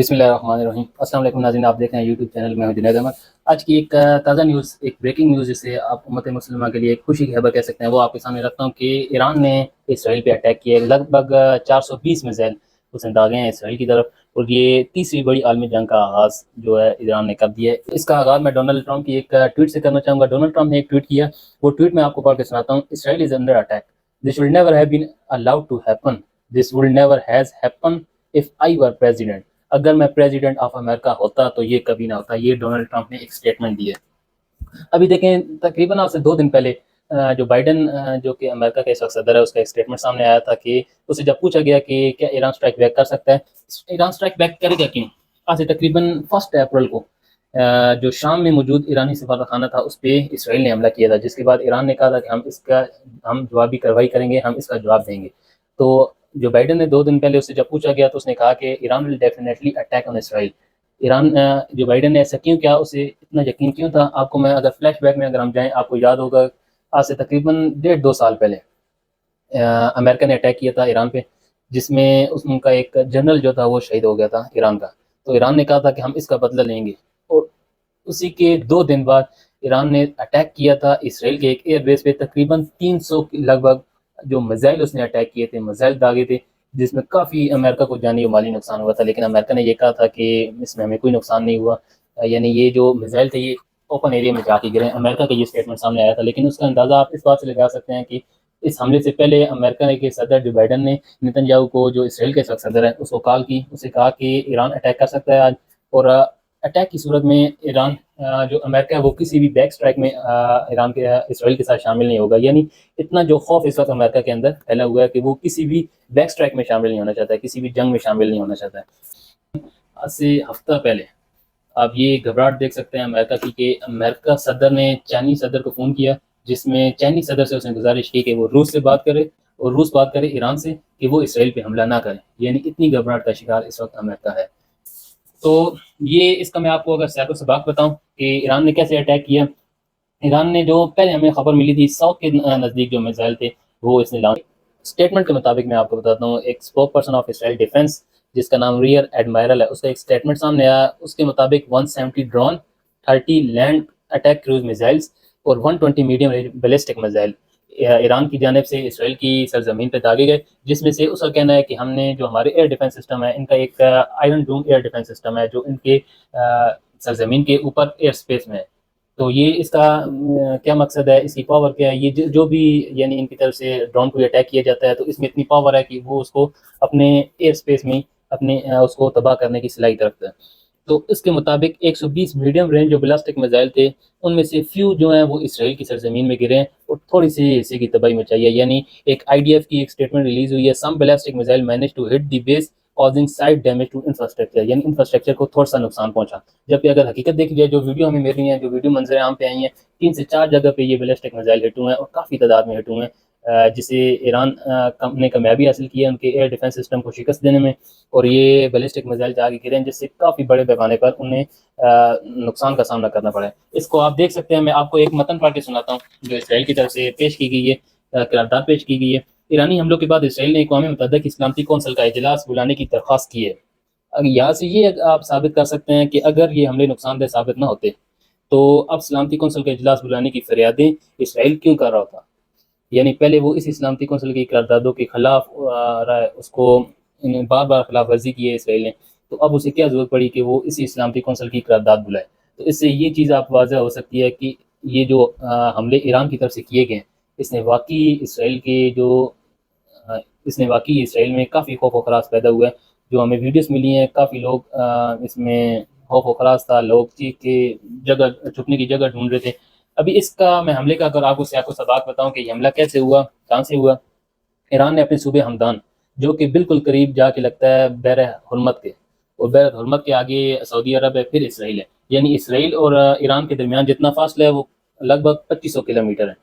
بسم اللہ الرحمن الرحیم۔ السلام علیکم ناظرین، آپ دیکھ رہے ہیں یوٹیوب چینل میں ہوں جنید احمد۔ آج کی ایک تازہ نیوز، ایک بریکنگ نیوز جسے آپ امت مسلمہ کے لیے ایک خوشی کی خبر کہہ سکتے ہیں، وہ آپ کے سامنے رکھتا ہوں کہ ایران نے اسرائیل پہ اٹیک کیا ہے۔ لگ بھگ 420 میزائل اس نے داغے ہیں اسرائیل کی طرف، اور یہ تیسری بڑی عالمی جنگ کا آغاز جو ہے ایران نے کر دیا ہے۔ اس کا آغاز میں ڈونلڈ ٹرمپ کی ایک ٹویٹ سے کرنا چاہوں گا۔ ڈونلڈ ٹرمپ نے ایک ٹویٹ کیا، وہ ٹویٹ میں آپ کو پڑھ کے سناتا ہوں۔ Israel is under attack, this will never have been allowed to happen, this will never has happen if I were president. اگر میں پریزیڈنٹ آف امریکہ ہوتا تو یہ کبھی نہ ہوتا۔ یہ ڈونلڈ ٹرمپ نے ایک سٹیٹمنٹ دی ہے۔ ابھی دیکھیں، تقریباً آج سے 2 دن پہلے جو بائیڈن جو کہ امریکہ کا اس وقت صدر ہے، اس کا ایک سٹیٹمنٹ سامنے آیا تھا کہ اسے جب پوچھا گیا کہ کیا ایران سٹرائک بیک کر سکتا ہے، ایران سٹرائک بیک کرے گا کیوں؟ آج سے تقریباً 1 اپریل کو جو شام میں موجود ایرانی سفارت خانہ تھا، اس پہ اسرائیل نے حملہ کیا تھا، جس کے بعد ایران نے کہا تھا کہ ہم جوابی کارروائی کریں گے، ہم اس کا جواب دیں گے۔ تو جو بائیڈن نے 2 دن پہلے اس سے جب پوچھا گیا تو اس نے کہا کہ Iran will definitely attack on Israel. Iran Joe Biden نے ایسا کیوں کیا، اسے اتنا یقین کیوں تھا؟ آپ کو میں اگر فلیش بیک میں اگر ہم جائیں، آپ کو یاد ہوگا آج سے تقریباً 1.5-2 سال پہلے امریکہ نے اٹیک کیا تھا ایران پہ، جس میں ان کا ایک جنرل جو تھا وہ شہید ہو گیا تھا ایران کا۔ تو ایران نے کہا تھا کہ ہم اس کا بدلہ لیں گے، اور اسی کے 2 دن بعد ایران نے اٹیک کیا تھا اسرائیل کے ایک ایئر بیس پہ۔ تقریباً 300 لگ بھگ جو میزائل اس نے اٹیک کیے تھے، میزائل داغے تھے، جس میں کافی امریکہ کو جانی و مالی نقصان ہوا تھا، لیکن امریکہ نے یہ کہا تھا کہ اس میں ہمیں کوئی نقصان نہیں ہوا۔ یعنی یہ جو میزائل تھے یہ اوپن ایریا میں جا کے گرے۔ امریکہ کا یہ اسٹیٹمنٹ سامنے آیا تھا، لیکن اس کا اندازہ آپ اس بات سے لگا سکتے ہیں کہ اس حملے سے پہلے امریکہ کے صدر جو بائیڈن نے نیتن یاہو کو، جو اسرائیل کے صدر ہے، اس کو کال کی، اسے کہا کہ ایران اٹیک کر سکتا ہے آج، اور اٹیک کی صورت میں ایران جو امریکہ ہے وہ کسی بھی بیک سٹرائک میں ایران کے اسرائیل کے ساتھ شامل نہیں ہوگا۔ یعنی اتنا جو خوف اس وقت امریکہ کے اندر پھیلا ہوا ہے کہ وہ کسی بھی بیک سٹرائک میں شامل نہیں ہونا چاہتا ہے، کسی بھی جنگ میں شامل نہیں ہونا چاہتا ہے۔ آج سے ہفتہ پہلے آپ یہ گھبراہٹ دیکھ سکتے ہیں امریکہ کی کہ امریکہ صدر نے چائنیز صدر کو فون کیا، جس میں چائنیز صدر سے اس نے گزارش کی کہ وہ روس سے بات کرے، اور روس بات کرے ایران سے کہ وہ اسرائیل پہ حملہ نہ کرے۔ یعنی اتنی گھبراہٹ کا شکار اس وقت امریکہ ہے۔ تو یہ اس کا میں آپ کو اگر سیاق و سباق بتاؤں کہ ایران نے کیسے اٹیک کیا۔ ایران نے جو پہلے ہمیں خبر ملی تھی، ساؤتھ کے نزدیک جو میزائل تھے وہ اس نے لانچ، اسٹیٹمنٹ کے مطابق میں آپ کو بتاتا ہوں، ایک spoke person of Israel defence جس کا نام ریئر ایڈمائرل ہے، اس کا ایک اسٹیٹمنٹ سامنے آیا۔ اس کے مطابق 170 drone, 30 land attack cruise missiles اور 120 medium range ballistic missile Iran کی جانب سے اسرائیل کی سرزمین پہ داغے گئے، جس میں سے اس کا کہنا ہے کہ ہم نے جو ہمارے ایئر ڈیفینس سسٹم ہے، ان کا ایک Iron Dome year defence system ہے جو ان کے سرزمین کے اوپر ایئر سپیس میں ہے۔ تو یہ اس کا کیا مقصد ہے، اس کی پاور کیا ہے، یہ جو بھی یعنی ان کی طرف سے ڈرون کو اٹیک کیا جاتا ہے تو اس میں اتنی پاور ہے کہ وہ اس کو اپنے ایئر سپیس میں اپنے اس کو تباہ کرنے کی صلاحیت رکھتا ہے۔ تو اس کے مطابق 120 میڈیم رینج جو بلاسٹک میزائل تھے، ان میں سے فیو جو ہیں وہ اسرائیل کی سرزمین میں گرے ہیں اور تھوڑی سی حصے کی تباہی مچائی ہے۔ یعنی ایک آئی ڈی ایف کی ایک سٹیٹمنٹ ریلیز ہوئی ہے، some ballistic missile manage to hit the base causing side damage to infrastructure, یعنی انفراسٹرکچر کو تھوڑا سا نقصان پہنچا۔ جبکہ اگر حقیقت دیکھی جائے، جو ویڈیو ہمیں مل رہی ہیں، جو ویڈیو منظر عام پہ آئی ہیں، 3 سے 4 جگہ پہ یہ بلاسٹک میزائل ہٹ ہوئے ہیں اور کافی تعداد میں ہٹ ہوئے ہیں، جسے ایران نے کامیابی حاصل کی ہے ان کے ایئر ڈیفینس سسٹم کو شکست دینے میں، اور یہ بیلسٹک میزائل جا کے گرے ہیں، جس سے کافی بڑے پیمانے پر انہیں نقصان کا سامنا کرنا پڑا ہے۔ اس کو آپ دیکھ سکتے ہیں، میں آپ کو ایک متن پڑھ کے سناتا ہوں جو اسرائیل کی طرف سے پیش کی گئی ہے، قرارداد پیش کی گئی ہے۔ ایرانی حملوں کے بعد اسرائیل نے اقوام متحدہ کی سلامتی کونسل کا اجلاس بلانے کی درخواست کی ہے۔ یہاں سے یہ آپ ثابت کر سکتے ہیں کہ اگر یہ حملے نقصان دہ ثابت نہ ہوتے تو اب سلامتی کونسل کا اجلاس بلانے کی فریادیں اسرائیل کیوں کر رہا تھا؟ یعنی پہلے وہ اسی سلامتی کونسل کی قراردادوں کے خلاف اس کو بار بار خلاف ورزی کی ہے اسرائیل نے، تو اب اسے کیا ضرورت پڑی کہ وہ اسی سلامتی کونسل کی قرارداد بلائے؟ تو اس سے یہ چیز آپ واضح ہو سکتی ہے کہ یہ جو حملے ایران کی طرف سے کیے گئے ہیں، اس نے واقعی اسرائیل میں کافی خوف و خراش پیدا ہوا ہے۔ جو ہمیں ویڈیوز ملی ہیں، کافی لوگ اس میں خوف و خراش تھا، لوگ چیخ کے جگہ چھپنے کی جگہ ڈھونڈ رہے تھے۔ ابھی اس کا میں حملے کا اگر آپ کو سیاق و سباق بتاؤں کہ یہ حملہ کیسے ہوا، کہاں سے ہوا۔ ایران نے اپنے صوبے ہمدان، جو کہ بالکل قریب جا کے لگتا ہے بحر حرمت کے، اور بحر حرمت کے آگے سعودی عرب ہے، پھر اسرائیل ہے، یعنی اسرائیل اور ایران کے درمیان جتنا فاصلہ ہے وہ لگ بھگ 2500 کلومیٹر ہے۔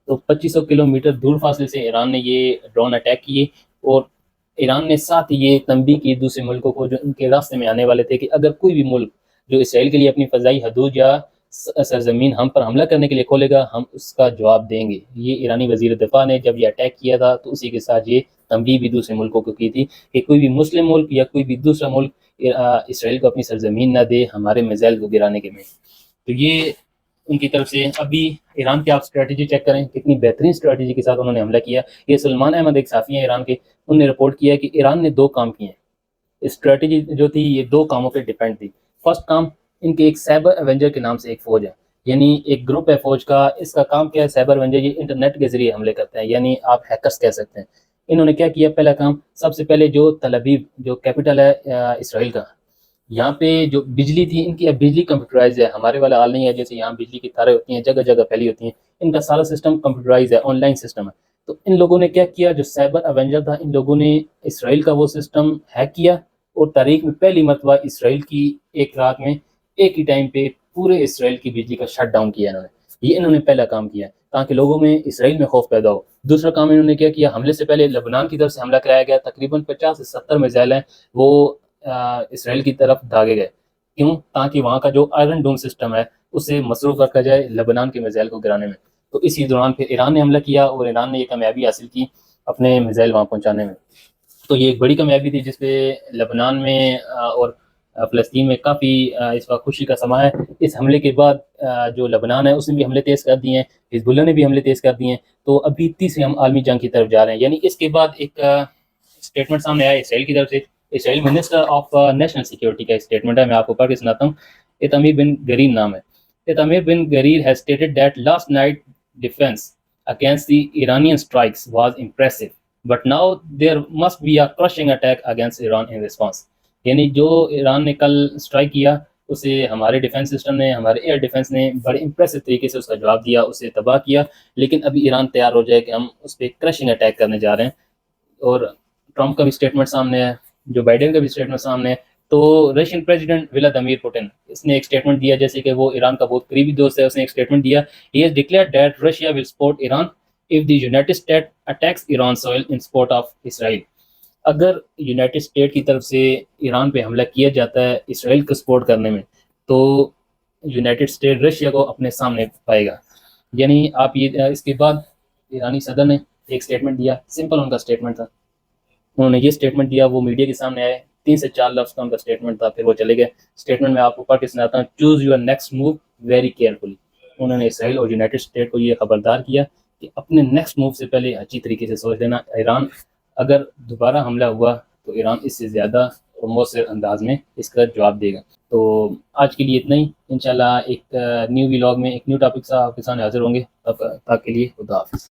تو 2500 کلومیٹر دور فاصلے سے ایران نے یہ ڈرون اٹیک کیے، اور ایران نے ساتھ یہ تنبیہ کی دوسرے ملکوں کو جو ان کے راستے میں آنے والے تھے کہ اگر کوئی بھی ملک جو اسرائیل کے لیے اپنی فضائی حدود یا سرزمین ہم پر حملہ کرنے کے لیے کھولے گا، ہم اس کا جواب دیں گے۔ یہ ایرانی وزیر دفاع نے جب یہ اٹیک کیا تھا تو اسی کے ساتھ یہ تنبیہ بھی دوسرے ملکوں کو کی تھی کہ کوئی بھی مسلم ملک یا کوئی بھی دوسرا ملک اسرائیل کو اپنی سرزمین نہ دے ہمارے میزائل کو گرانے کے میں. تو یہ ان کی طرف سے. ابھی ایران کی آپ اسٹریٹجی چیک کریں کتنی بہترین اسٹریٹجی کے ساتھ انہوں نے حملہ کیا. یہ سلمان احمد ایک صحافی ہیں ایران کے, انہوں نے رپورٹ کیا کہ ایران نے 2 کام کیے ہیں. اسٹریٹجی جو تھی یہ 2 کاموں پہ ڈیپینڈ تھی. فرسٹ کام, ان کے ایک سائبر ایونجر کے نام سے ایک فوج ہے, یعنی ایک گروپ ہے فوج کا. اس کا کام کیا ہے؟ سائبر ایونجر یہ انٹرنیٹ کے ذریعے حملے کرتے ہیں, یعنی آپ ہیکرس کہہ سکتے ہیں. انہوں نے کیا کیا؟ پہلا کام, سب سے پہلے جو تل ابیب جو کیپٹل ہے اسرائیل کا, یہاں پہ جو بجلی تھی ان کی اب بجلی کمپیوٹرائز ہے. ہمارے والا حال نہیں ہے جیسے یہاں بجلی کی تاریں ہوتی ہیں جگہ جگہ پھیلی ہوتی ہیں. ان کا سارا سسٹم کمپیوٹرائز ہے, آن لائن سسٹم ہے. تو ان لوگوں نے کیا کیا, جو سائبر ایونجر تھا ان لوگوں نے اسرائیل کا وہ سسٹم ہیک کیا, اور تاریخ میں پہلی مرتبہ اسرائیل کی ایک رات میں ایک ہی ٹائم پہ پورے اسرائیل کی بجلی کا شٹ ڈاؤن کیا انہوں نے. یہ انہوں نے پہلا کام کیا تاکہ لوگوں میں اسرائیل میں خوف پیدا ہو. دوسرا کام انہوں نے کیا کیا, حملے سے پہلے لبنان کی طرف سے حملہ کرایا گیا. تقریباً 50 سے 70 میزائل ہیں وہ اسرائیل کی طرف داغے گئے. کیوں؟ تاکہ وہاں کا جو آئرن ڈوم سسٹم ہے اسے مصروف رکھا جائے لبنان کے میزائل کو گرانے میں. تو اسی دوران پھر ایران نے حملہ کیا اور ایران نے یہ کامیابی حاصل کی اپنے میزائل وہاں پہنچانے میں. تو یہ ایک بڑی کامیابی تھی جس پہ لبنان میں اور فلسطین میں کافی اس وقت خوشی کا سما ہے. اس حملے کے بعد جو لبنان ہے اس نے بھی حملے تیز کر دیے ہیں, حزب اللہ نے بھی حملے تیز کر دیے ہیں. تو ابھی تیسری ہم عالمی جنگ کی طرف جا رہے ہیں. یعنی اس کے بعد ایک اسٹیٹمنٹ سامنے آیا اسرائیل کی طرف سے. اسرائیل منسٹر آف نیشنل سیکورٹی کا اسٹیٹمنٹ ہے, میں آپ کو پڑھ کے سناتا ہوں. ایتامیر بن گریر نام ہے. ایتامیر بن گریر has stated that last night defense against the Iranian strikes was impressive, but now there must be a crushing attack against Iran in response. یعنی جو ایران نے کل اسٹرائک کیا اسے ہمارے ڈیفنس سسٹم نے, ہمارے ایئر ڈیفنس نے بڑے امپریسو طریقے سے اس کا جواب دیا, اسے تباہ کیا. لیکن ابھی ایران تیار ہو جائے کہ ہم اس پہ کرشنگ اٹیک کرنے جا رہے ہیں. اور ٹرمپ کا بھی اسٹیٹمنٹ سامنے ہے, جو بائیڈن کا بھی اسٹیٹمنٹ سامنے ہے. تو رشین پریزیڈنٹ ولادیمیر پوٹن اس نے ایک اسٹیٹمنٹ دیا, جیسے کہ وہ ایران کا بہت قریبی دوست ہے, اس نے ایک اسٹیٹمنٹ دیا. He has declared that Russia will support Iran if the United States attacks Iran soil in support of Israel. اگر یونائٹڈ اسٹیٹ کی طرف سے ایران پہ حملہ کیا جاتا ہے اسرائیل کو سپورٹ کرنے میں تو یونائٹڈ اسٹیٹ رشیا کو اپنے سامنے پائے گا. یعنی آپ یہ اس کے بعد ایرانی صدر نے ایک اسٹیٹمنٹ دیا, سمپل ان کا اسٹیٹمنٹ تھا. انہوں نے یہ اسٹیٹمنٹ دیا, وہ میڈیا کے سامنے آئے, 3 سے 4 لفظ کا ان کا اسٹیٹمنٹ تھا, پھر وہ چلے گئے. اسٹیٹمنٹ میں آپ کو پڑھ کے سناتا ہوں. Choose your next move very carefully. انہوں نے اسرائیل اور یونائٹڈ اسٹیٹ کو یہ خبردار کیا کہ اپنے نیکسٹ موو سے پہلے اچھی طریقے سے سوچ لینا. ایران اگر دوبارہ حملہ ہوا تو ایران اس سے زیادہ اور مؤثر انداز میں اس کا جواب دے گا. تو آج کے لیے اتنا ہی. انشاءاللہ ایک نیو ولاگ میں ایک نیو ٹاپک سے آپ کے سامنے حاضر ہوں گے. تب تک کے لیے خدا حافظ.